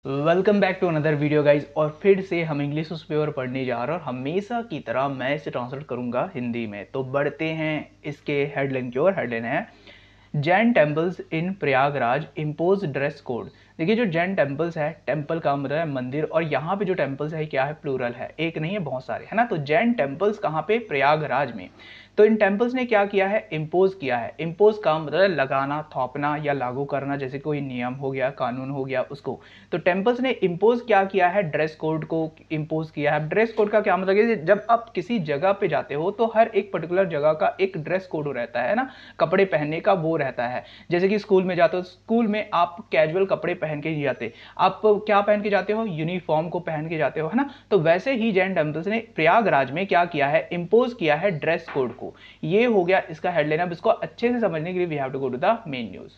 Welcome back to another video guys. और फिर से हम इंग्लिश उस पेपर पढ़ने जा रहे हैं और हमेशा की तरह मैं इसे ट्रांसलेट करूंगा हिंदी में। तो बढ़ते हैं इसके हेडलाइन की ओर। हेडलाइन है Jain temples in Prayagraj impose dress code. देखिए जो जैन टेम्पल्स है, टेम्पल का मतलब है मंदिर, और यहाँ पे जो टेम्पल्स है क्या है, प्लूरल है, एक नहीं है बहुत सारे, है ना। तो जैन टेम्पल्स कहाँ पे, प्रयागराज में। तो इन टेम्पल्स ने क्या किया है, इम्पोज किया है। इम्पोज का मतलब है लगाना, थोपना या लागू करना, जैसे कोई नियम हो गया, कानून हो गया उसको। तो टेम्पल्स ने इम्पोज क्या किया है, ड्रेस कोड को इम्पोज किया है। ड्रेस कोड का क्या मतलब है, जब आप किसी जगह पे जाते हो तो हर एक पर्टिकुलर जगह का एक ड्रेस कोड रहता है ना, कपड़े पहनने का वो रहता है। जैसे कि स्कूल में जाते हो, स्कूल में आप कैजुअल कपड़े पहन के ही जाते, आप क्या पहन के जाते हो, यूनिफॉर्म को पहन के जाते हो, है ना। तो वैसे ही जैन टेम्पल्स ने प्रयागराज में क्या किया है, इम्पोज किया है ड्रेस कोड को। ये हो गया इसका हेडलाइन। अब इसको अच्छे से समझने के लिए we have to go to the main news.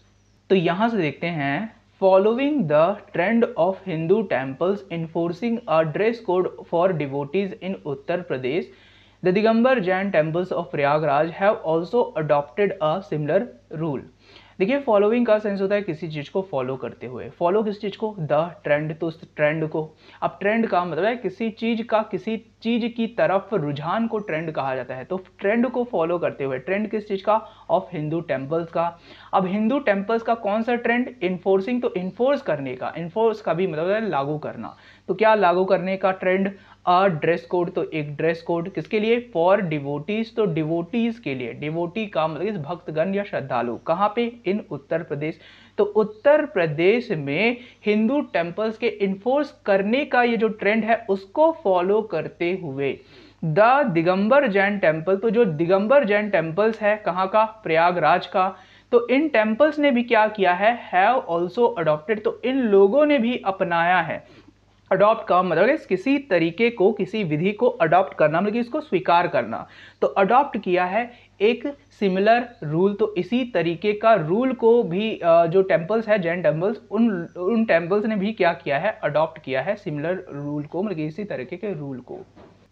तो यहां से देखते हैं, following the trend of Hindu temples enforcing a dress code for devotees in Uttar Pradesh, the Digambar Jain temples of Prayagraj have also adopted a similar rule. देखिए following का sense होता है किसी चीज को फॉलो करते हुए। फॉलो किस चीज को, द ट्रेंड, तो उस ट्रेंड को। अब ट्रेंड का मतलब है किसी चीज का किसी चीज की तरफ रुझान को ट्रेंड कहा जाता है। तो ट्रेंड को फॉलो करते हुए, ट्रेंड किस चीज का, ऑफ हिंदू टेम्पल्स का। अब हिंदू टेम्पल्स का कौन सा ट्रेंड, इन्फोर्सिंग, तो इन्फोर्स करने का, इन्फोर्स का भी मतलब है लागू करना। तो क्या लागू करने का ट्रेंड, अ ड्रेस कोड, तो एक ड्रेस कोड किसके लिए, फॉर डिवोटीज, तो डिवोटीज के लिए। डिवोटी का मतलब भक्तगण या श्रद्धालु, कहाँ पे, इन उत्तर प्रदेश। तो उत्तर प्रदेश में हिंदू टेम्पल्स के इन्फोर्स करने का ये जो ट्रेंड है उसको फॉलो करते हुए द दिगंबर जैन टेम्पल, तो जो दिगंबर जैन टेम्पल्स है कहाँ का, प्रयागराज का। तो इन टेम्पल्स ने भी क्या किया है, हैव ऑल्सो अडॉप्टेड, तो इन लोगों ने भी अपनाया है। अडॉप्ट का मतलब है किसी तरीके को, किसी विधि को अडॉप्ट करना, मतलब कि इसको स्वीकार करना। तो अडॉप्ट किया है एक सिमिलर रूल, तो इसी तरीके का रूल को भी जो टेम्पल्स है, जैन टेम्पल्स, उन टेम्पल्स ने भी क्या किया है, अडॉप्ट किया है सिमिलर रूल को, मतलब इसी तरीके के रूल को।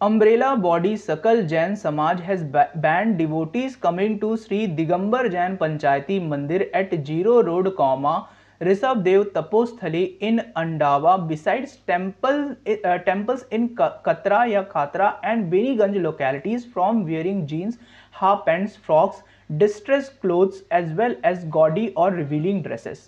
Umbrella body Sakal Jain Samaj has banned devotees coming to Shri Digambar Jain Panchayati Mandir at zero road comma Rishabh Dev Taposthali in Andawa besides temples in Katra या खातरा and Beniganj localities from wearing jeans, half pants, frocks, distressed clothes as well as gaudy or revealing dresses।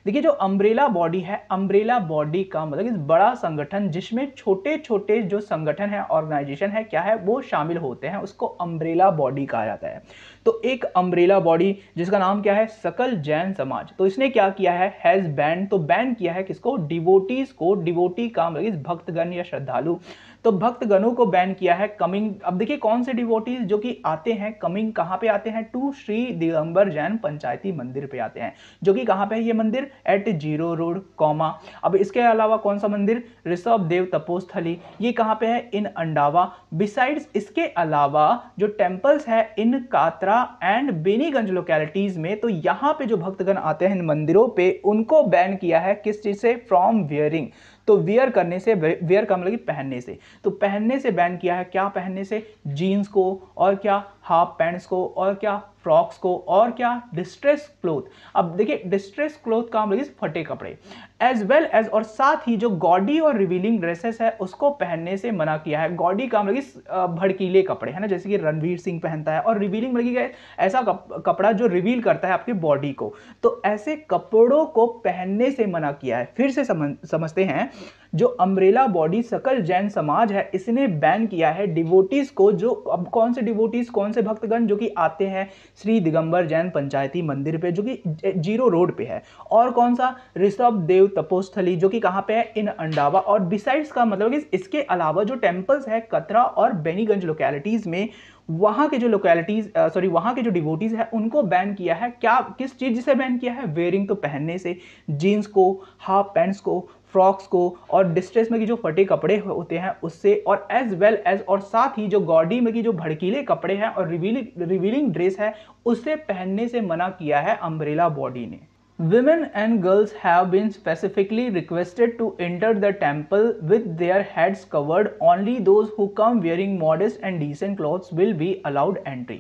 देखिए जो umbrella body है, umbrella body का मतलब इस बड़ा संगठन जिसमें छोटे छोटे जो संगठन है, ऑर्गेनाइजेशन है, क्या है, वो शामिल होते हैं, उसको अम्ब्रेला बॉडी कहा जाता है। तो एक अम्ब्रेला बॉडी जिसका नाम क्या है, सकल जैन समाज, तो इसने क्या किया है, हैज बैन, तो बैन किया है किसको, डिवोटीज को। डिवोटी का मतलब भक्तगण या श्रद्धालु, तो भक्तगणों को बैन किया है कमिंग। अब देखिए कौन से डिवोटीज जो कि आते हैं, कमिंग कहां पे आते हैं, टू श्री दिगंबर जैन पंचायती मंदिर पे आते हैं, जो कि कहां पे है ये मंदिर, एट जीरो रोड कॉमा। अब इसके अलावा कौन सा मंदिर, ऋषभ देव तपोस्थली, ये कहां पे है, इन अंडावा। बिसाइड्स, इसके अलावा जो टेम्पल्स है इन कातरा एंड बेनीगंज लोकेलिटीज में, तो यहां पे जो भक्तगण आते हैं इन मंदिरों पे, उनको बैन किया है किस चीज से, फ्रॉम वियरिंग, तो वियर करने से, वियर का मतलब पहनने से, तो पहनने से बैन किया है। क्या पहनने से, जीन्स को, और क्या, हाफ पैंट्स को, और क्या, फ्रॉक्स को, और क्या, डिस्ट्रेस क्लोथ। अब देखिए डिस्ट्रेस क्लोथ का मतलब फटे कपड़े, एज वेल एज, और साथ ही जो गॉडी और रिवीलिंग ड्रेसेस है उसको पहनने से मना किया है। गॉडी का मतलब भड़कीले कपड़े, है ना, जैसे कि रणवीर सिंह पहनता है, और रिवीलिंग मतलब ऐसा कपड़ा जो रिवील करता है आपकी बॉडी को, तो ऐसे कपड़ों को पहनने से मना किया है। फिर से समझते हैं, जो अम्ब्रेला बॉडी सकल जैन समाज है, इसने बैन किया है डिवोटीज को, जो अब कौन से डिवोटीज, कौन से भक्तगण, जो कि आते हैं श्री दिगंबर जैन पंचायती मंदिर पे, जो कि जीरो रोड पे है, और कौन सा, ऋषभ देव तपोस्थली, जो कि कहां पे है, इन अंडावा। और बिसाइड्स का मतलब कि इसके अलावा जो टेम्पल्स है कतरा और बेनीगंज लोकेलिटीज में, वहां के जो लोकेलिटीज, सॉरी, वहां के जो डिवोटीज है उनको बैन किया है। क्या, किस चीज से बैन किया है, वेयरिंग, तो पहनने से, जीन्स को, हाफ पैंट्स को, फ्रॉक्स को, और डिस्ट्रेस में की जो फटे कपड़े होते हैं उससे, और एज वेल एज, और साथ ही जो गॉडी में की जो भड़कीले कपड़े हैं और रिवीलिंग ड्रेस है उससे पहनने से मना किया है अम्ब्रेला बॉडी ने। Women and girls have been specifically requested to enter the temple with their heads covered. Only those who come wearing modest and decent clothes will be allowed entry.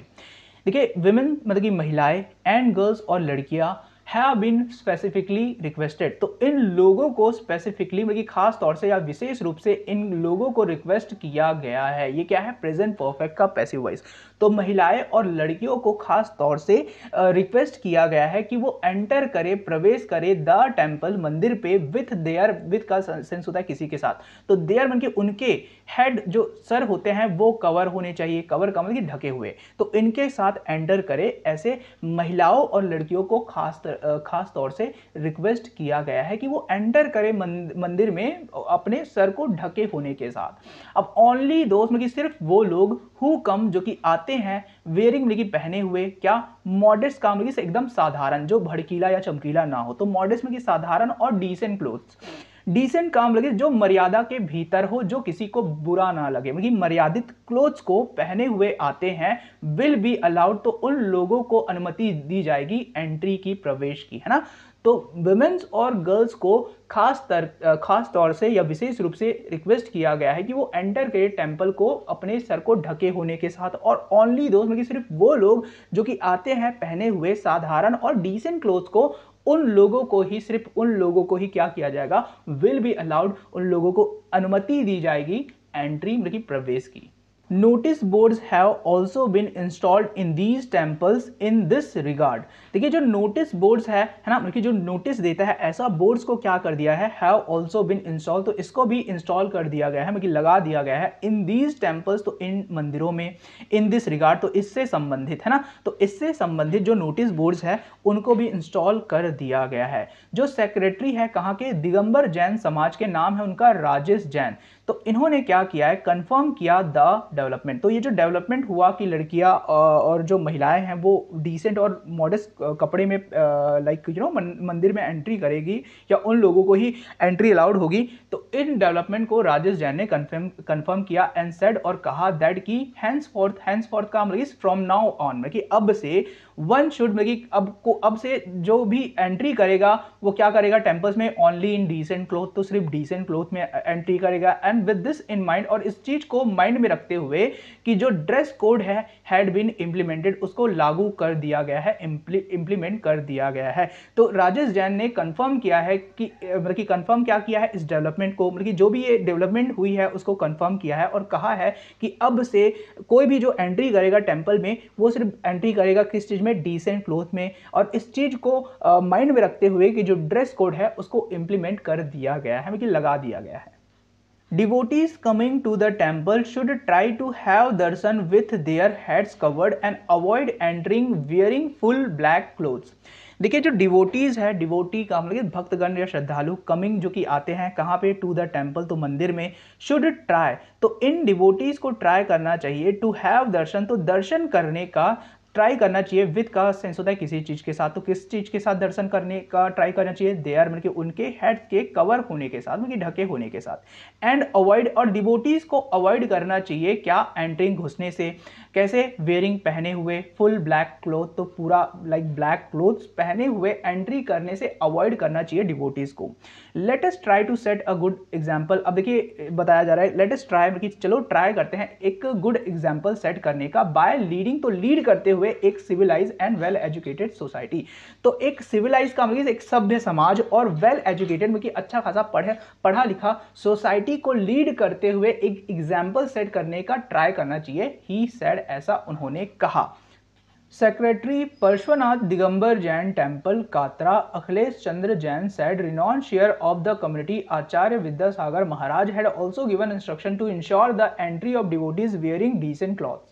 देखिए women मतलब कि महिलाएं, and girls और लड़कियां, have been specifically requested. तो इन लोगों को specifically मतलब कि खास तौर से या विशेष रूप से इन लोगों को रिक्वेस्ट किया गया है। ये क्या है? प्रेजेंट परफेक्ट का पैसिव वॉइस। तो महिलाएं और लड़कियों को खास तौर से रिक्वेस्ट किया गया है कि वो एंटर करे, प्रवेश करे द टेम्पल, मंदिर पे, विथ देयर, विथ का सेंस होता है किसी के साथ। तो देयर मन के उनके हेड जो सर होते हैं वो कवर होने चाहिए, कवर का मतलब कि ढके हुए, तो इनके साथ एंटर करे, ऐसे महिलाओं और लड़कियों को खास तौर से रिक्वेस्ट किया गया है कि वो एंटर करे मंदिर में अपने सर को ढके होने के साथ। अब ओनली दोस्त मतलब कि सिर्फ वो लोग हु कम जो कि आते हैं, वेयरिंग मतलब कि पहने हुए, क्या मॉडेस्ट का मतलब कि एकदम साधारण, जो भड़कीला या चमकीला ना हो, तो मॉडेस्ट मतलब कि साधारण, और डिसेंट क्लोथ्स, डिसेंट काम लगे जो मर्यादा के भीतर हो, जो किसी को बुरा ना लगे, मतलब मर्यादित क्लोथ्स को पहने हुए आते हैं, विल बी अलाउड, तो उन लोगों को अनुमति दी जाएगी एंट्री की, प्रवेश की, है ना। तो वुमेन्स और गर्ल्स को खास तौर से या विशेष रूप से रिक्वेस्ट किया गया है कि वो एंटर करें टेंपल को अपने सर को ढके होने के साथ, और ओनली दोस्त मतलब सिर्फ वो लोग जो कि आते हैं पहने हुए साधारण और डिसेंट क्लोथ्स को, उन लोगों को ही, सिर्फ उन लोगों को ही क्या किया जाएगा? विल बी अलाउड, उन लोगों को अनुमति दी जाएगी एंट्री मतलब कि प्रवेश की। Notice boards have also been installed in these temples in this regard. देखिए जो नोटिस बोर्ड्स है ना, मतलब जो नोटिस देता है, ऐसा बोर्ड्स को क्या कर दिया है? हैव ऑल्सो बीन इंस्टॉल, तो इसको भी इंस्टॉल कर दिया गया है, मतलब लगा दिया गया है, इन दीज टेम्पल्स, तो इन मंदिरों में, इन दिस रिगार्ड, तो इससे संबंधित, है ना, तो इससे संबंधित जो नोटिस बोर्ड्स है उनको भी इंस्टॉल कर दिया गया है। जो सेक्रेटरी है कहाँ के? दिगंबर जैन समाज के, नाम है उनका राजेश जैन। तो इन्होंने क्या किया है? कंफर्म किया द डेवलपमेंट। तो ये जो डेवलपमेंट हुआ कि लड़कियां और जो महिलाएं हैं वो डिसेंट और मॉडेस्ट कपड़े में लाइक मंदिर में एंट्री करेगी, या उन लोगों को ही एंट्री अलाउड होगी, तो इन डेवलपमेंट को राजेश जैन ने कंफर्म किया एंड सेड, और कहा दैट की हैंस फॉर्थ का मतलब फ्रॉम नाउ ऑन, मतलब कि अब से वन शुड, मतलब अब से जो भी एंट्री करेगा वो क्या करेगा टेम्पल्स में? ओनली इन डिसेंट क्लोथ, तो सिर्फ डिसेंट क्लोथ में एंट्री करेगा। And with this in mind, और इस चीज को माइंड में रखते हुए कि जो ड्रेस कोड है हैड बीन इम्प्लीमेंटेड, उसको लागू कर दिया गया है, इम्प्लीमेंट कर दिया गया है। तो राजेश जैन ने कंफर्म किया है कि मतलब कि कंफर्म क्या किया है? इस डेवलपमेंट को, मतलब कि जो भी ये डेवलपमेंट हुई है उसको कंफर्म किया है, और कहा है कि अब से कोई भी जो एंट्री करेगा टेंपल में वो सिर्फ एंट्री करेगा किस चीज में? डिसेंट क्लोथ में। और इस चीज को माइंड में रखते हुए कि जो ड्रेस कोड है उसको इंप्लीमेंट कर दिया गया है, मतलब लगा दिया गया है। Devotees coming to the temple should try to have darshan with their heads covered and avoid entering wearing full black clothes। देखिए जो डिवोटीज है, डिवोटी का मतलब भक्तगण या श्रद्धालु, कमिंग जो कि आते हैं कहाँ पे? टू द टेम्पल, तो मंदिर में, शुड ट्राई, तो इन डिवोटीज को ट्राई करना चाहिए, टू हैव दर्शन, तो दर्शन करने का ट्राई करना चाहिए, विद का सेंस होता है किसी चीज के साथ, तो किस चीज के साथ दर्शन करने का ट्राई करना चाहिए? देयर मतलब कि उनके हेड के कवर होने के साथ, मतलब ढके होने के साथ। एंड अवॉइड, और डिवोटीज को अवॉइड करना चाहिए क्या? एंट्रिंग, घुसने से। कैसे? वेयरिंग, पहने हुए, फुल ब्लैक क्लोथ, तो पूरा लाइक ब्लैक क्लोथ्स पहने हुए एंट्री करने से अवॉइड करना चाहिए डिवोटीज को। Let us try to set a good example. अब देखिए बताया जा रहा है लेट अस ट्राई, मतलब चलो ट्राई करते हैं एक गुड एग्जाम्पल सेट करने का, बाय लीडिंग, तो लीड करते हुए एक civilise and well educated society. तो एक सिविलाइज का मतलब एक सभ्य समाज, और वेल एजुकेटेड मतलब अच्छा खासा पढ़ा लिखा सोसाइटी को लीड करते हुए एक एग्जाम्पल सेट करने का ट्राई करना चाहिए, ही सेड, ऐसा उन्होंने कहा। Secretary Parshvanath Digambar Jain temple Katra Akhilesh Chandra Jain said renowned chair of the community Acharya Vidyasagar Maharaj had also given instruction to ensure the entry of devotees wearing decent clothes।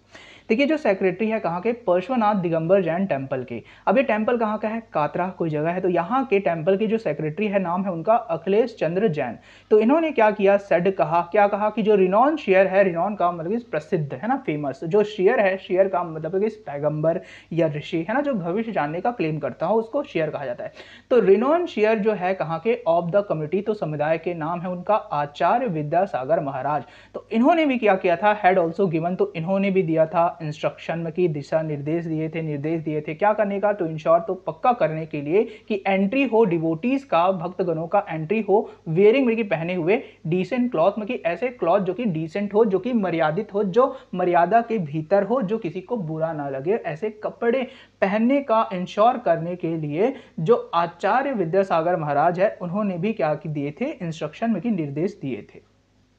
देखिए जो सेक्रेटरी है कहाँ के? पार्श्वनाथ दिगंबर जैन टेम्पल के। अब ये टेम्पल कहाँ का है? कात्रा कोई जगह है, तो यहाँ के टेम्पल के जो सेक्रेटरी है नाम है उनका अखिलेश चंद्र जैन। तो इन्होंने क्या किया? सेड, कहा, क्या कहा? कि जो रिनॉन शेयर है, रिनॉन का मतलब प्रसिद्ध है ना, फेमस, जो शेयर है, शेयर का मतलब पैगंबर या ऋषि है ना, जो भविष्य जानने का क्लेम करता हो उसको शेयर कहा जाता है। तो रिनॉन शेयर जो है कहाँ के? ऑफ द कम्युनिटी, तो समुदाय के, नाम है उनका आचार्य विद्यासागर महाराज। तो इन्होंने भी क्या किया था? हैड ऑल्सो गिवन, तो इन्होंने भी दिया था इंस्ट्रक्शन में की दिशा निर्देश दिए थे क्या करने का, टू इंश्योर, तो पक्का करने के लिए कि एंट्री हो डिवोटीज का, भक्तगणों का एंट्री हो, वेयरिंग में की पहने हुए, डिसेंट क्लॉथ में की ऐसे क्लॉथ जो कि डिसेंट हो, जो कि मर्यादित हो, जो मर्यादा के भीतर हो, जो किसी को बुरा ना लगे, ऐसे कपड़े पहनने का इंश्योर करने के लिए जो आचार्य विद्यासागर महाराज है उन्होंने भी क्या दिए थे, इंस्ट्रक्शन में की निर्देश दिए थे।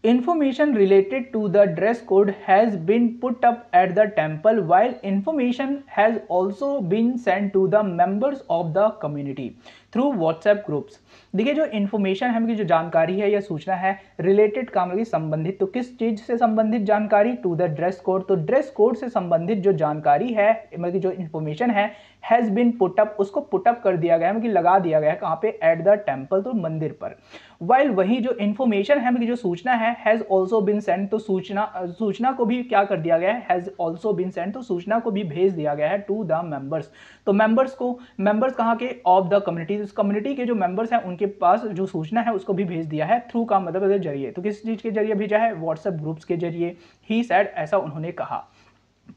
Information related to the dress code has been put up at the temple, while information has also been sent to the members of the community through WhatsApp groups। देखिए जो इन्फॉर्मेशन है, जो जानकारी है या सूचना है, रिलेटेड काम की संबंधित, तो किस चीज से संबंधित जानकारी, टू द ड्रेस कोड, तो ड्रेस कोड से संबंधित जो जानकारी है, मतलब जो इन्फॉर्मेशन है, हैज बीन पुट अप, उसको पुट अप कर दिया गया है, मतलब लगा दिया गया है, कहाँ पे, एट द टेम्पल, तो मंदिर पर। वाइल वही जो इन्फॉर्मेशन है, मतलब जो सूचना है, हैज ऑल्सो बीन सेंड, तो सूचना को भी क्या कर दिया गया है, हैज ऑल्सो बीन सेंड, तो सूचना को भी भेज दिया गया है टू द मेंबर्स, तो मेंबर्स कहाँ के, ऑफ द कम्युनिटी, इस कम्युनिटी के जो मेंबर्स हैं उनके पास जो सूचना है उसको भी भेज दिया है, थ्रू का मतलब जरिए, तो किस चीज के जरिए भेजा है, व्हाट्सएप ग्रुप्स के जरिए। ही सेड, ऐसा उन्होंने कहा।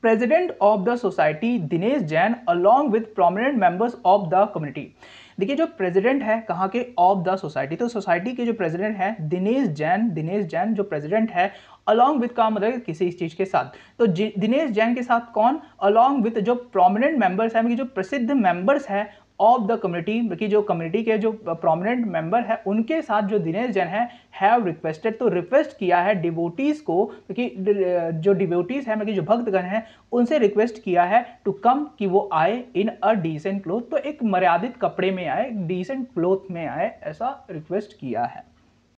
President of the society Dinesh Jain along with prominent members of the community. देखिए जो प्रेसिडेंट है कहाँ के, ऑफ द सोसाइटी, तो सोसाइटी के जो प्रेसिडेंट है दिनेश जैन जो प्रेसिडेंट है, अलॉन्ग विद का मतलब किसी इस चीज के साथ, तो दिनेश जैन के साथ कौन, अलॉन्ग विद जो प्रोमिनेंट मेंबर्स है, जो प्रसिद्ध मेंबर्स है ऑफ द कम्युनिटी, की जो कम्युनिटी के जो प्रोमिनेंट मेंबर है उनके साथ जो दिनेश जैन है, हैव रिक्वेस्टेड, तो रिक्वेस्ट किया है डिवोटीज को, क्योंकि जो डिवोटीज है, मतलब जो भक्तगण है उनसे रिक्वेस्ट किया है टू कम, कि वो आए इन अ डिसेंट क्लोथ, तो एक मर्यादित कपड़े में आए, डिसेंट क्लोथ में आए, ऐसा रिक्वेस्ट किया है।